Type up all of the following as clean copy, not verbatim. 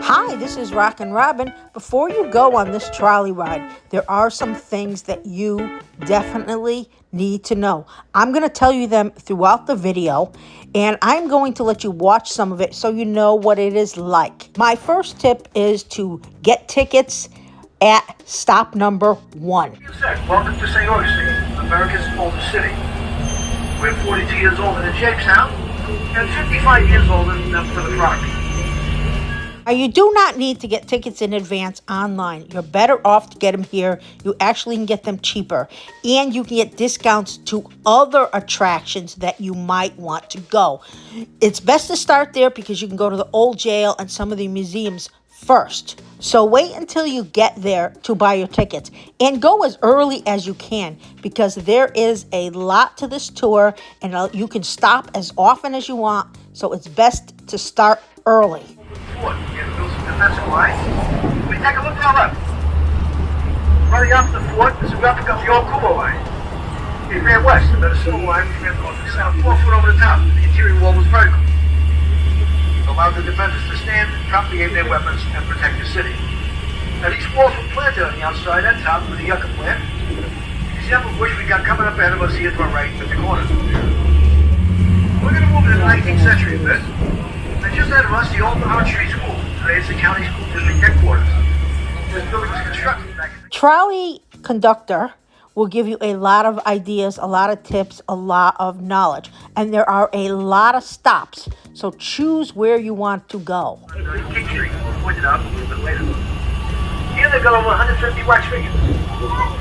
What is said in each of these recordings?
Hi, this is Rockin' Robin. Before you go on this trolley ride, there are some things that you definitely need to know. I'm going to tell you them throughout the video, and I'm going to let you watch some of it so you know what it is like. My first tip is to get tickets at stop number 1. Welcome to St. Augustine, America's oldest city. We're 42 years older than Jamestown and 55 years older than Plymouth Rock. Now, you do not need to get tickets in advance online. You're better off to get them here. You actually can get them cheaper. And you can get discounts to other attractions that you might want to go. It's best to start there because you can go to the old jail and some of the museums first. So wait until you get there to buy your tickets. And go as early as you can because there is a lot to this tour and you can stop as often as you want. So it's best to start early. Defensive lines. We take a look to our left. Running up the fort is a replica of the old Cuba line. We ran west, and then a civil line we ran north and south, 4 foot over the top. The interior wall was vertical. It allowed the defenders to stand, properly aim their weapons, and protect the city. Now these walls were planted on the outside and top with the yucca plant. Example bush we got coming up ahead of us here to our right at the corner. We're going to move into the 19th century a bit. And just ahead of us, the old Howard Street School. Today it's the county school district headquarters. This building was constructed back in the... Trolley conductor will give you a lot of ideas, a lot of tips, a lot of knowledge. And there are a lot of stops. So choose where you want to go. King Street pointed out a little bit later. Here they got over 150 wax figures.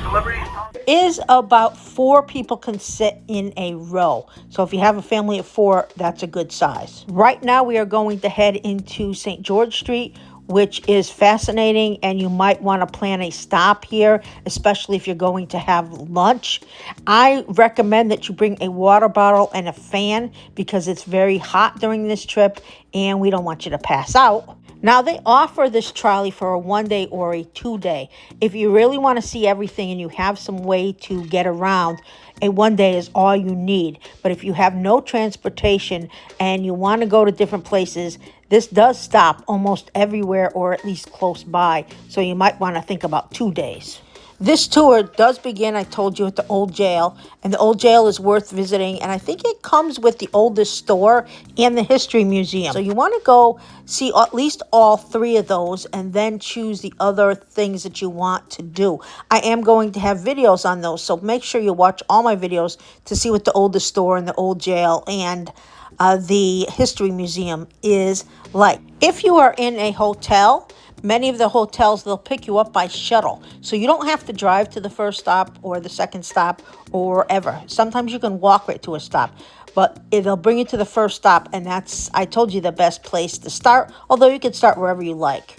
Celebrities... Is about 4 people can sit in a row. So if you have a family of 4, that's a good size. Right now we are going to head into St. George Street, which is fascinating, and you might want to plan a stop here, especially if you're going to have lunch. I recommend that you bring a water bottle and a fan because it's very hot during this trip and we don't want you to pass out. Now, they offer this trolley for a 1-day or a 2-day. If you really want to see everything and you have some way to get around, a 1-day is all you need. But if you have no transportation and you want to go to different places, this does stop almost everywhere or at least close by. So you might want to think about 2 days. This tour does begin, I told you, at the old jail, and the old jail is worth visiting, and I think it comes with the oldest store and the history museum. So you want to go see at least all 3 of those and then choose the other things that you want to do. I am going to have videos on those, so make sure you watch all my videos to see what the oldest store and the old jail and the history museum is like. If you are in a hotel, many of the hotels, they'll pick you up by shuttle. So you don't have to drive to the first stop or the second stop or wherever. Sometimes you can walk right to a stop. But they'll bring you to the first stop, and that's, I told you, the best place to start. Although you can start wherever you like.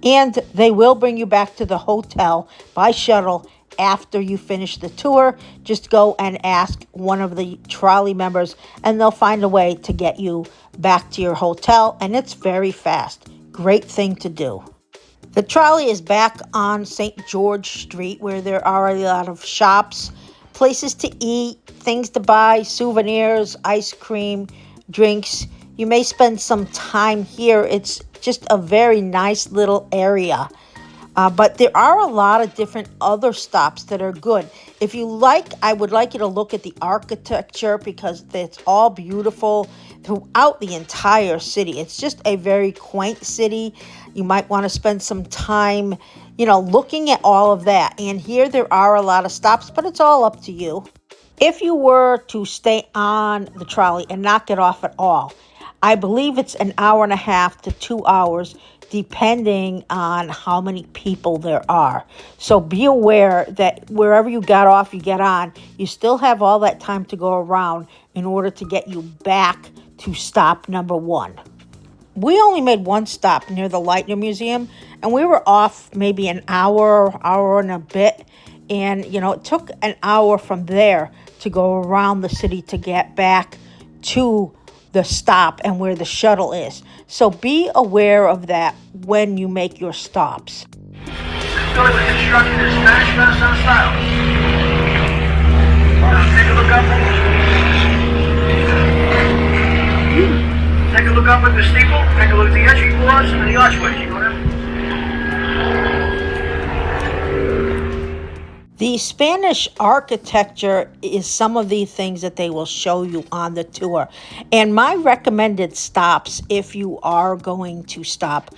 And they will bring you back to the hotel by shuttle after you finish the tour. Just go and ask one of the trolley members, and they'll find a way to get you back to your hotel. And it's very fast. Great thing to do. The trolley is back on St. George Street, where there are a lot of shops, places to eat, things to buy, souvenirs, ice cream, drinks. You may spend some time here. It's just a very nice little area. But there are a lot of different other stops that are good. If you like, I would like you to look at the architecture because it's all beautiful throughout the entire city. It's just a very quaint city. You might want to spend some time, looking at all of that. And here there are a lot of stops, but it's all up to you. If you were to stay on the trolley and not get off at all, I believe it's an hour and a half to 2 hours, depending on how many people there are. So be aware that wherever you got off, you get on, you still have all that time to go around in order to get you back to stop number 1. We only made 1 stop near the Lightning Museum, and we were off maybe an hour and a bit. And, it took an hour from there to go around the city to get back to the stop and where the shuttle is. So be aware of that when you make your stops. This building was constructed in Spanish Renaissance style. Now take a look up. Take a look look up at the steeple, take a look at the entry doors and the archways. You know them? The Spanish architecture is some of the things that they will show you on the tour. And my recommended stops, if you are going to stop,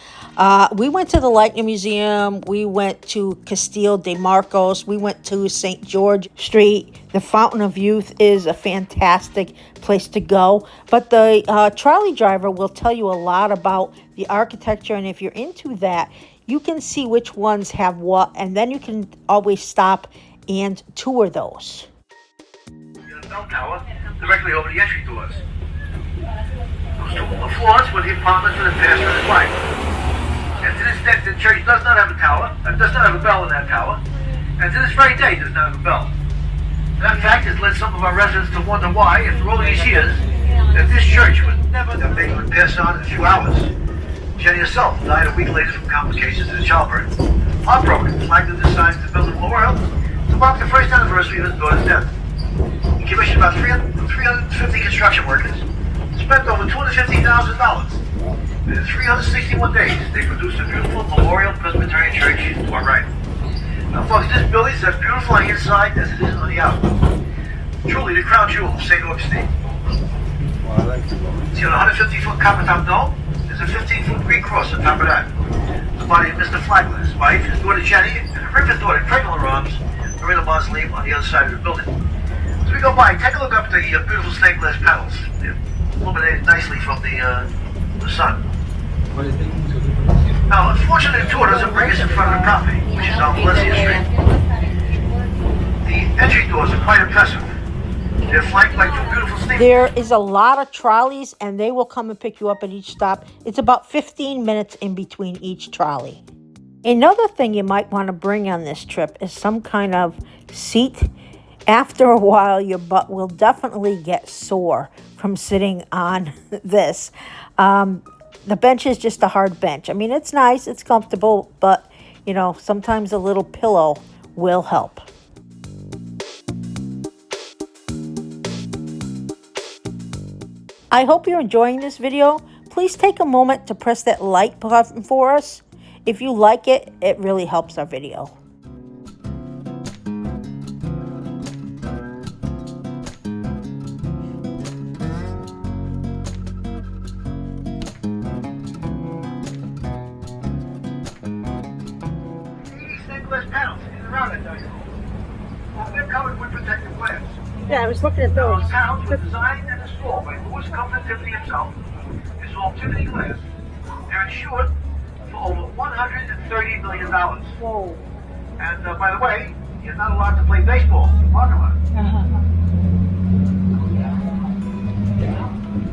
we went to the Lightning Museum, we went to Castillo de Marcos, we went to St. George Street. The Fountain of Youth is a fantastic place to go. But the trolley driver will tell you a lot about the architecture, and if you're into that, you can see which ones have what, and then you can always stop and tour those. The bell tower directly over the entry doors. Those two floors were the apartments for the pastor and his wife. And to this day, the church does not have a tower, does not have a bell in that tower, and to this very day does not have a bell. That fact has led some of our residents to wonder why, after all these years, that this church was never that they would pass on in a few hours. Jenny herself died a week later from complications in childbirth. Heartbroken, Flagler decided to build a memorial to mark the first anniversary of his daughter's death. He commissioned about 350 construction workers, spent over $250,000. And in 361 days, they produced a beautiful memorial Presbyterian church to our right. Now, folks, this building is as beautiful on the inside as it is on the outside. Truly the crown jewel of St. Augustine. See, on a 150-foot copper-top dome, there's a 15-foot Greek cross on top of that. The body of Mr. Flagler, his wife, his daughter Jenny, and her infant daughter, cradle in her arms, are in a mausoleum on the other side of the building. So we go by, take a look up at the beautiful stained glass panels. They're illuminated nicely from the sun. Now, unfortunately, the tour doesn't bring us in front of the property, which is on Valencia Street. The entry doors are quite impressive. They're flanked by two beautiful steamers. There is a lot of trolleys, and they will come and pick you up at each stop. It's about 15 minutes in between each trolley. Another thing you might want to bring on this trip is some kind of seat. After a while, your butt will definitely get sore from sitting on this. The bench is just a hard bench. I mean, it's nice, it's comfortable, but, you know, sometimes a little pillow will help. I hope you're enjoying this video. Please take a moment to press that like button for us. If you like it, it really helps our video. They're covered with protective glass. Yeah, I was looking at those. Those panels were designed and installed by Louis Copeland Tiffany himself. It's all Tiffany glass. They're insured for over $130 million. Whoa. And by the way, you're not allowed to play baseball in the parking lot.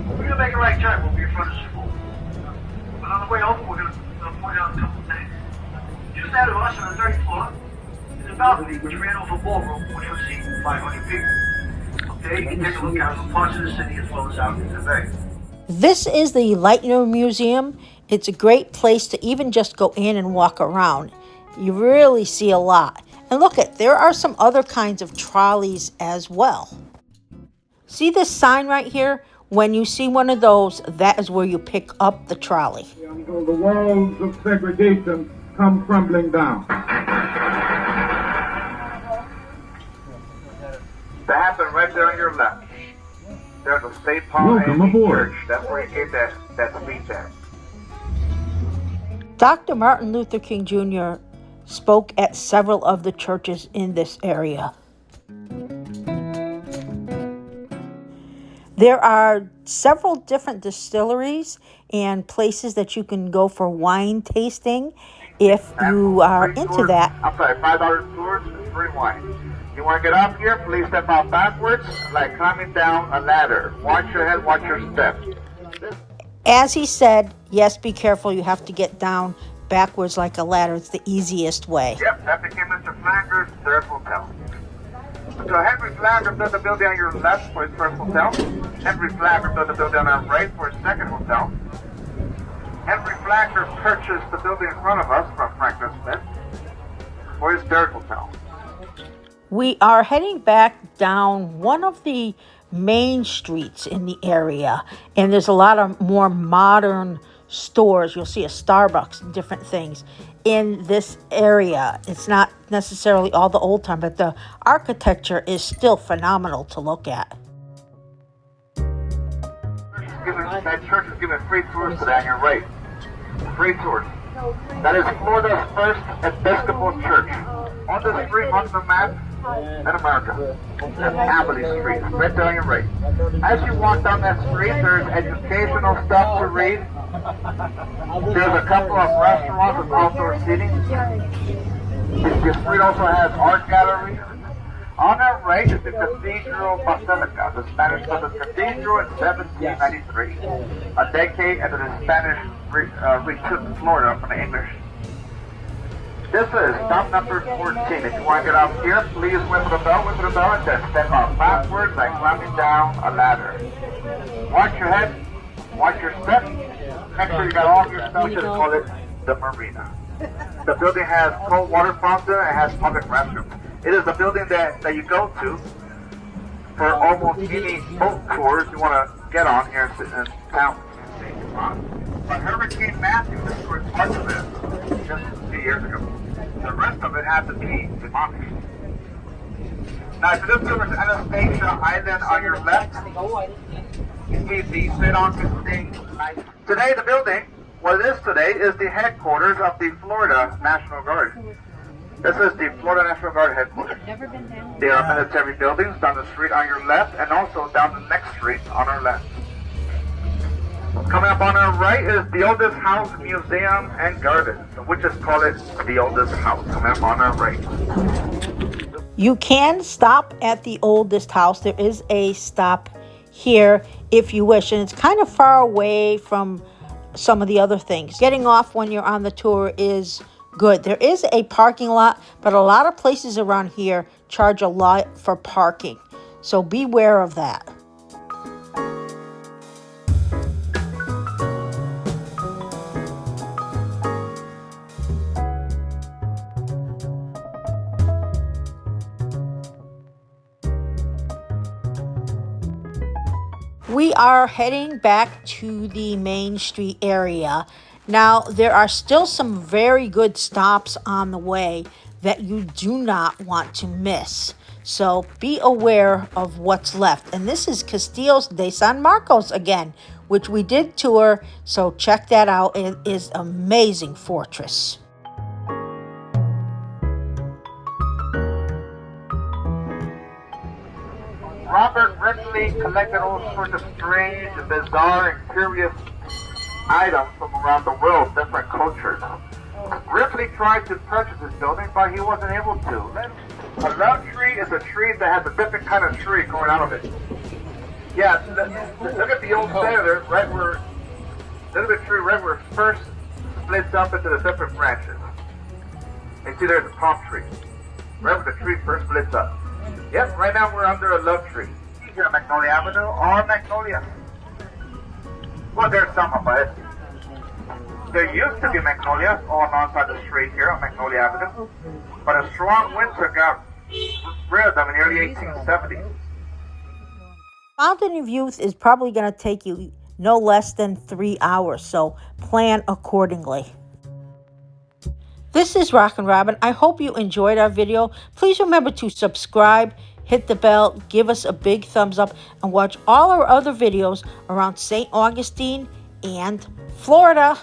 We're going to make a right turn. We'll be in front of the school. But on the way over, we're going to point out a couple of things. Just ahead of us on the third floor is a balcony which ran over a ballroom which would seat 500 people. Okay, you can take a look out from parts of the city as well as out in the bay. This is the Lightning Museum. It's a great place to even just go in and walk around. You really see a lot. And look, there are some other kinds of trolleys as well. See this sign right here? When you see one of those, that is where you pick up the trolley. Until the walls of segregation come crumbling down. That happened right there on your left. There's a State Paul Welcome aboard. Church. That's where he gave that speech at. Dr. Martin Luther King Jr. spoke at several of the churches in this area. There are several different distilleries and places that you can go for wine tasting if you are into that. I'm sorry, $5 tours and free wine. You want to get up here, please step out backwards, like climbing down a ladder. Watch your head, watch your steps. As he said, yes, be careful. You have to get down backwards like a ladder. It's the easiest way. Yep, that became Mr. Flagler's third hotel. So Henry Flagler built the building on your left for his first hotel. Henry Flagler built the building on our right for his second hotel. Henry Flagler purchased the building in front of us from Franklin Smith for his third hotel. We are heading back down one of the main streets in the area, and there's a lot of more modern stores. You'll see a Starbucks and different things in this area. It's not necessarily all the old time, but the architecture is still phenomenal to look at. That church is giving free tours today on your right. Free tours. That is Florida's first Episcopal church. On the street, on the map, in America. That's Abilene Street, right there on your right. As you walk down that street, there's educational stuff to read. There's a couple of restaurants with outdoor seating. The street also has art gallery. On our right is the Cathedral Basilica, the Spanish built Cathedral in 1793, a decade after the Spanish retook Florida from the English. This is stop number 14. If you want to get out here, please whistle the bell, and then step out backwards like climbing down a ladder. Watch your head, watch your step. Make sure you got all your stuff. Just call it the marina. The building has cold water fountain and has public restrooms. It is the building that you go to for almost any boat tours you want to get on here in town. But Hurricane Matthew destroyed parts of it just a few years ago. The rest of it had to be demolished. Now, if you look over to Anastasia Island on your left, you see the sit-on thing. Today, the building, what it is today, is the headquarters of the Florida National Guard. This is the Florida National Guard headquarters. There are military buildings down the street on your left and also down the next street on our left. Coming up on our right is the oldest house, museum, and garden, which is called the oldest house. Coming up on our right. You can stop at the oldest house. There is a stop here if you wish, and it's kind of far away from some of the other things. Getting off when you're on the tour is good. There is a parking lot, but a lot of places around here charge a lot for parking, so beware of that. We are heading back to the Main Street area. Now, there are still some very good stops on the way that you do not want to miss. So be aware of what's left. And this is Castillos de San Marcos again, which we did tour. So check that out. It is an amazing fortress. Robert Ripley collected all sorts of strange, bizarre, and curious items from around the world, different cultures. Ripley tried to purchase this building, but he wasn't able to. A love tree is a tree that has a different kind of tree growing out of it. Yeah, look at the old senator, right where, look at the tree right where it first splits up into the different branches. And see there's a palm tree, right where the tree first splits up. Yep, right now we're under a love tree. Here on Magnolia Avenue, all magnolia. Well, there's some of it. There used to be magnolias all alongside the street here on Magnolia Avenue, but a strong winter got rid of them in the early 1870s. Fountain of Youth is probably going to take you no less than 3 hours, so plan accordingly. This is Rockin' Robin. I hope you enjoyed our video. Please remember to subscribe, hit the bell, give us a big thumbs up, and watch all our other videos around St. Augustine and Florida.